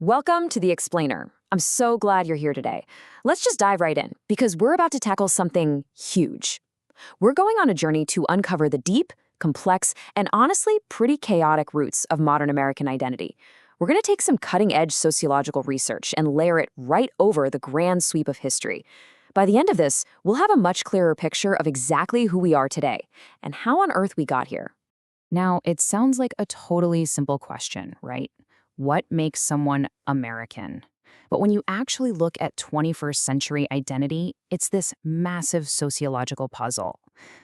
Welcome to The Explainer. I'm so glad you're here today. Let's just dive right in, because we're about to tackle something huge. We're going on a journey to uncover the deep, complex, and honestly pretty chaotic roots of modern American identity. We're going to take some cutting-edge sociological research and layer it right over the grand sweep of history. By the end of this, we'll have a much clearer picture of exactly who we are today and how on earth we got here. Now, it sounds like a totally simple question, right? What makes someone American? But when you actually look at 21st century identity, it's this massive sociological puzzle.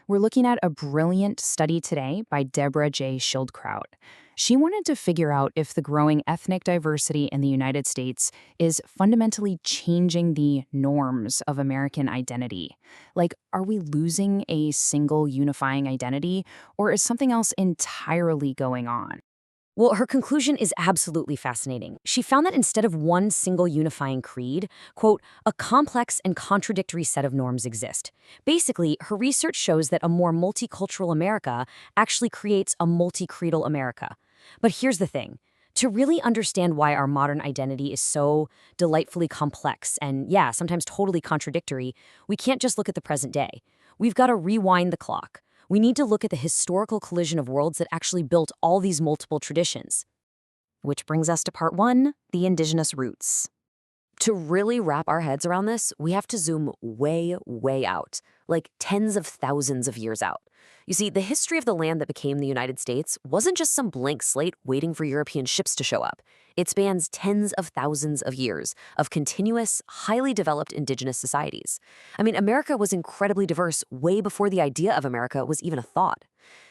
We're looking at a brilliant study today by Deborah J. Schildkraut. She wanted to figure out if the growing ethnic diversity in the United States is fundamentally changing the norms of American identity. Like, are we losing a single unifying identity, or is something else entirely going on? Well, her conclusion is absolutely fascinating. She found that instead of one single unifying creed, quote, a complex and contradictory set of norms exist. Basically, her research shows that a more multicultural America actually creates a multicreedal America. But here's the thing. To really understand why our modern identity is so delightfully complex and, yeah, sometimes totally contradictory, we can't just look at the present day. We've got to rewind the clock. We need to look at the historical collision of worlds that actually built all these multiple traditions. Which brings us to part one, the indigenous roots. To really wrap our heads around this, we have to zoom way, way out, like tens of thousands of years out. You see, the history of the land that became the United States wasn't just some blank slate waiting for European ships to show up. It spans tens of thousands of years of continuous, highly developed indigenous societies. I mean, America was incredibly diverse way before the idea of America was even a thought.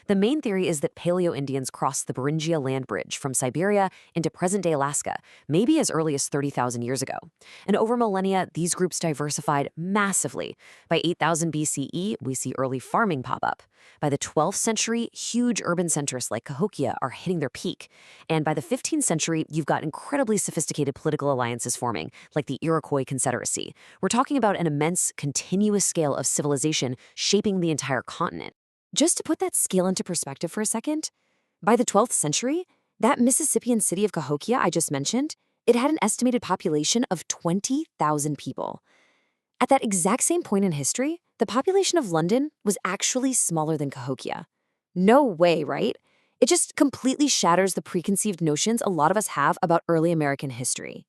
The main theory is that Paleo-Indians crossed the Beringia land bridge from Siberia into present-day Alaska, maybe as early as 30,000 years ago. And over millennia, these groups diversified massively. By 8000 BCE, we see early farming pop up. By the 12th century, huge urban centers like Cahokia are hitting their peak. And by the 15th century, you've got incredibly sophisticated political alliances forming, like the Iroquois Confederacy. We're talking about an immense, continuous scale of civilization shaping the entire continent. Just to put that scale into perspective for a second, by the 12th century, that Mississippian city of Cahokia I just mentioned, it had an estimated population of 20,000 people. At that exact same point in history, the population of London was actually smaller than Cahokia. No way, right? It just completely shatters the preconceived notions a lot of us have about early American history.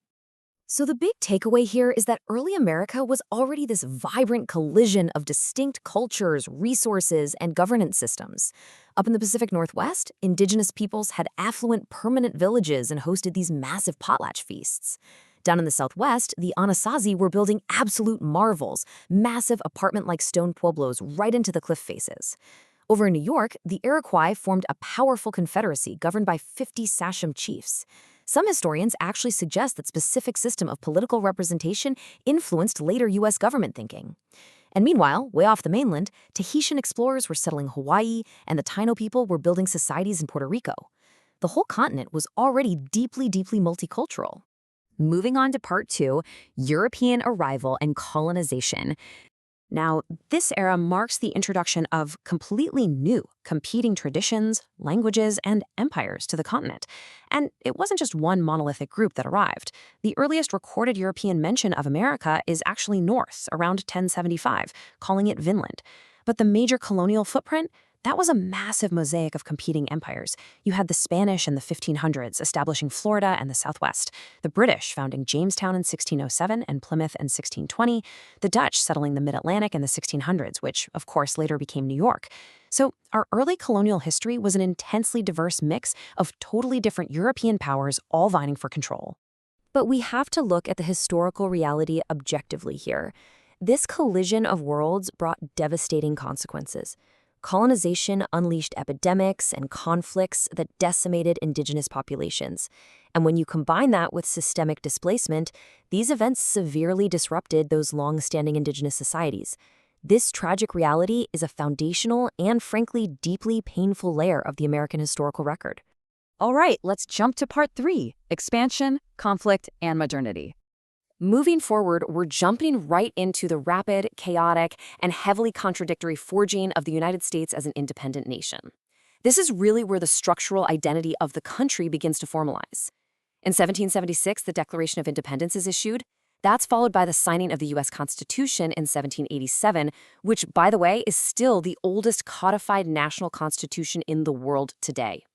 So the big takeaway here is that early America was already this vibrant collision of distinct cultures, resources, and governance systems. Up in the Pacific Northwest, indigenous peoples had affluent permanent villages and hosted these massive potlatch feasts. Down in the Southwest, the Anasazi were building absolute marvels, massive apartment-like stone pueblos right into the cliff faces. Over in New York, the Iroquois formed a powerful confederacy governed by 50 sachem chiefs. Some historians actually suggest that specific system of political representation influenced later U.S. government thinking. And meanwhile, way off the mainland, Tahitian explorers were settling Hawaii, and the Taino people were building societies in Puerto Rico. The whole continent was already deeply, deeply multicultural. Moving on to part two, European arrival and colonization. Now, this era marks the introduction of completely new, competing traditions, languages, and empires to the continent. And it wasn't just one monolithic group that arrived. The earliest recorded European mention of America is actually north, around 1075, calling it Vinland. But the major colonial footprint, that was a massive mosaic of competing empires. You had the Spanish in the 1500s establishing Florida and the Southwest, the British founding Jamestown in 1607 and Plymouth in 1620, the Dutch settling the Mid-Atlantic in the 1600s, which, of course, later became New York. So our early colonial history was an intensely diverse mix of totally different European powers all vying for control. But we have to look at the historical reality objectively here. This collision of worlds brought devastating consequences. Colonization unleashed epidemics and conflicts that decimated indigenous populations. And when you combine that with systemic displacement, these events severely disrupted those long-standing indigenous societies. This tragic reality is a foundational and, frankly, deeply painful layer of the American historical record. All right, let's jump to part three, expansion, conflict, and modernity. Moving forward, we're jumping right into the rapid, chaotic, and heavily contradictory forging of the United States as an independent nation. This is really where the structural identity of the country begins to formalize. In 1776, the Declaration of Independence is issued. That's followed by the signing of the U.S. Constitution in 1787, which, by the way, is still the oldest codified national constitution in the world today.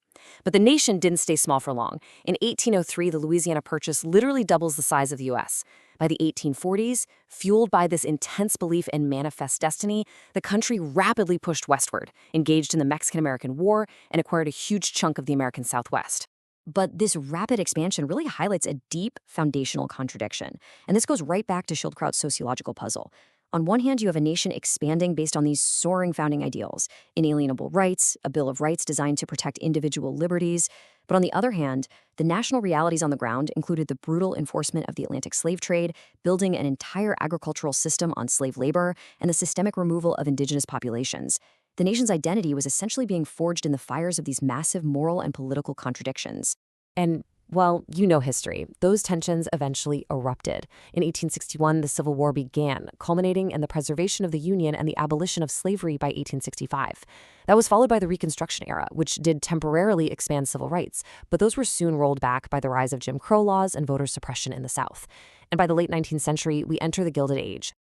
But the nation didn't stay small for long. In 1803, the Louisiana Purchase literally doubles the size of the U.S. By the 1840s, fueled by this intense belief in manifest destiny, the country rapidly pushed westward, engaged in the Mexican-American War, and acquired a huge chunk of the American Southwest. But this rapid expansion really highlights a deep foundational contradiction. And this goes right back to Schildkraut's sociological puzzle. On one hand, you have a nation expanding based on these soaring founding ideals, inalienable rights, a Bill of Rights designed to protect individual liberties. But on the other hand, the national realities on the ground included the brutal enforcement of the Atlantic slave trade, building an entire agricultural system on slave labor, and the systemic removal of indigenous populations. The nation's identity was essentially being forged in the fires of these massive moral and political contradictions. And, well, you know history. Those tensions eventually erupted. In 1861, the Civil War began, culminating in the preservation of the Union and the abolition of slavery by 1865. That was followed by the Reconstruction era, which did temporarily expand civil rights, but those were soon rolled back by the rise of Jim Crow laws and voter suppression in the South. And by the late 19th century, we enter the Gilded Age.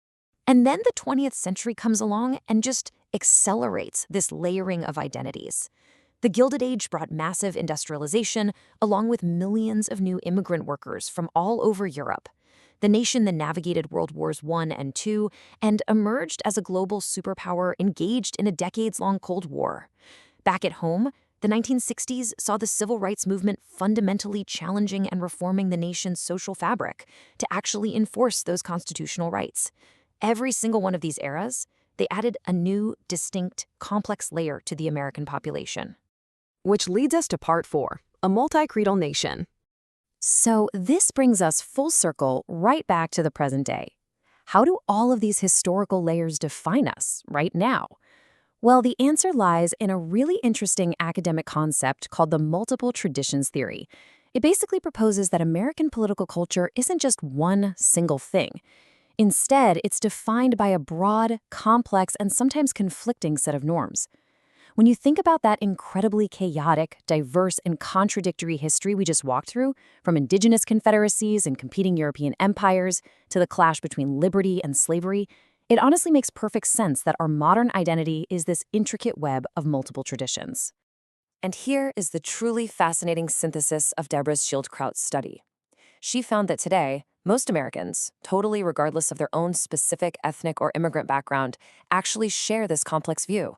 And then the 20th century comes along and just accelerates this layering of identities. The Gilded Age brought massive industrialization, along with millions of new immigrant workers from all over Europe. The nation then navigated World Wars I and II and emerged as a global superpower engaged in a decades-long Cold War. Back at home, the 1960s saw the civil rights movement fundamentally challenging and reforming the nation's social fabric to actually enforce those constitutional rights. Every single one of these eras, they added a new, distinct, complex layer to the American population. Which leads us to part 4, a multicreedal nation. So this brings us full circle right back to the present day. How do all of these historical layers define us right now? Well, the answer lies in a really interesting academic concept called the multiple traditions theory. It basically proposes that American political culture isn't just one single thing. Instead, it's defined by a broad, complex, and sometimes conflicting set of norms. When you think about that incredibly chaotic, diverse, and contradictory history we just walked through, from indigenous confederacies and competing European empires to the clash between liberty and slavery, it honestly makes perfect sense that our modern identity is this intricate web of multiple traditions. And here is the truly fascinating synthesis of Deborah's Schildkraut study. She found that today, most Americans, totally regardless of their own specific ethnic or immigrant background, actually share this complex view.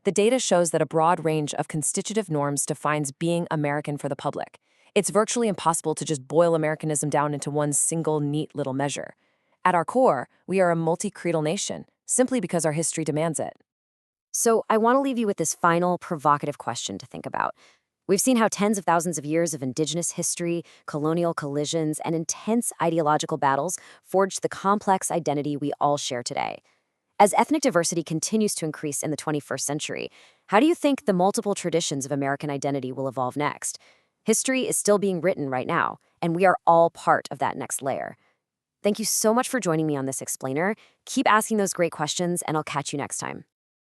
The data shows that a broad range of constitutive norms defines being American for the public. It's virtually impossible to just boil Americanism down into one single, neat little measure. At our core, we are a multicreedal nation, simply because our history demands it. So I want to leave you with this final, provocative question to think about. We've seen how tens of thousands of years of indigenous history, colonial collisions, and intense ideological battles forged the complex identity we all share today. As ethnic diversity continues to increase in the 21st century, how do you think the multiple traditions of American identity will evolve next? History is still being written right now, and we are all part of that next layer. Thank you so much for joining me on this explainer. Keep asking those great questions, and I'll catch you next time.